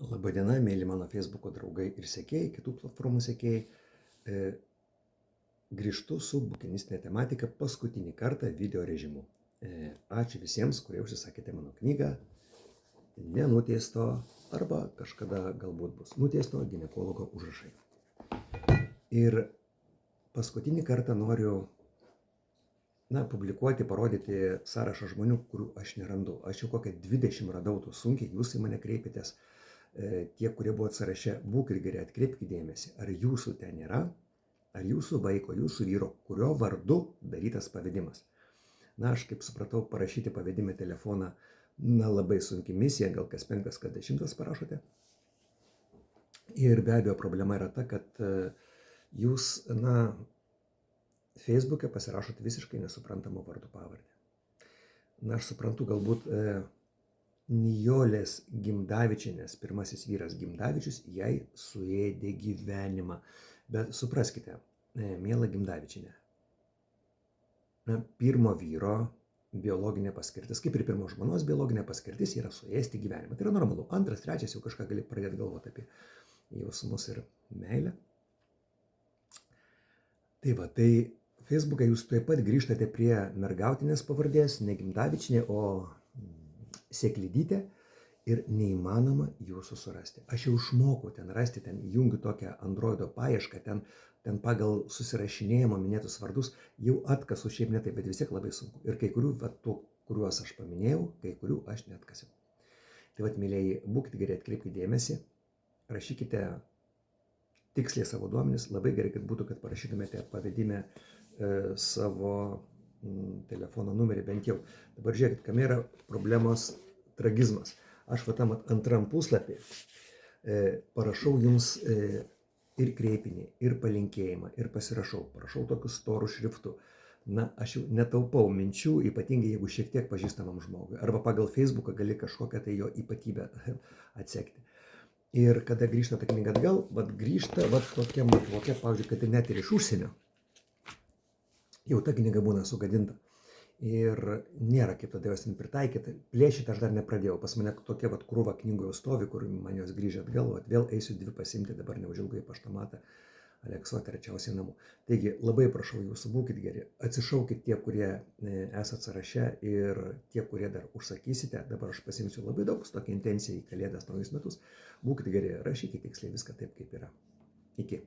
Labadiena, mėly mano Facebook'o draugai ir sekėjai, kitų platformų sekėjai. Grįžtu su bukinistinė tematika paskutinį kartą video režimu. Ačiū visiems, kurie užsisakėte mano knygą Nenuteisto arba kažkada galbūt bus nuteisto ginekologo užrašai. Ir paskutinį kartą noriu publikuoti, parodyti sąrašą žmonių, kurių aš nerandu. Aš jau kokią 20 radau, tu sunkiai, jūs į mane kreipėtės. Tie, kurie buvo sąraše, būkit geri, atkreipkite dėmesį, ar jūsų ten nėra, ar jūsų vaiko, jūsų vyro, kurio vardu darytas pavedimas. Aš kaip supratau, parašyti pavedimą telefoną, labai sunki misija, gal kas 5, kas 10 parašote. Ir be abejo problema yra ta, kad jūs, Facebook'e pasirašote visiškai nesuprantamą vardų pavardę. Aš suprantu, galbūt Nijolės Gimdavičienės pirmasis vyras Gimdavičius jai suėdė gyvenimą. Bet supraskite, miela Gimdavičienė, pirmo vyro biologinė paskirtis, kaip ir pirmos žmonos biologinė paskirtis, yra suėsti gyvenimą. Tai yra normalu. Antras, trečias jau kažką gali pradėti galvoti apie jausmus ir meilę. Tai Facebook'e jūs taip pat grįžtate prie mergautinės pavardės, ne Gimdavičienė, o Sėklidytė, ir neįmanoma jūsų surasti. Aš jau išmokau ten rasti, ten jungiu tokią Androido paiešką, ten pagal susirašinėjimo minėtus vardus jau atkasu, šiaip ne taip, bet vis tiek labai sunku. Ir kai kurių, kuriuos aš paminėjau, kai kurių aš neatkasiu. Tai mėlėjai, būkite geri, atkreipkite dėmesį, rašykite tiksliai savo duomenis, labai gerai, kad būtų, kad parašytumėte pavedime savo telefono numerį bent jau. Dabar žiūrėkit, kam yra problemos tragizmas. Aš tam antram puslapį parašau jums ir kreipinį, ir palinkėjimą, ir pasirašau. Parašau tokiu storu šriftu. Aš jau netaupau minčių, ypatingai jeigu šiek tiek pažįstamam žmogui. Arba pagal Facebooką gali kažkokią tai jo ypatybę atsekti. Ir kada grįžta ta knyga atgal, grįžta tokia, pavyzdžiui, kad ir net ir iš užsienio, jau ta knyga būna sugadinta. Ir nėra kaip tada jos ten pritaikyti. Plėšyti aš dar nepradėjau. Pas mane tokia krūva knygų jau stovi, kur man jos grįžę atgal. Vėl eisiu 2 pasimti dabar neužilgai paštomatą Aleksuoti arčiausiai namų. Taigi labai prašau jūsų, būkit geri. Atsišaukit tie, kurie esat sąraše, ir tie, kurie dar užsakysite. Dabar aš pasimsiu labai daug su tokia intencija į Kalėdas, naujus metus. Būkit geri, rašykite tiksliai viską taip, kaip yra. Iki.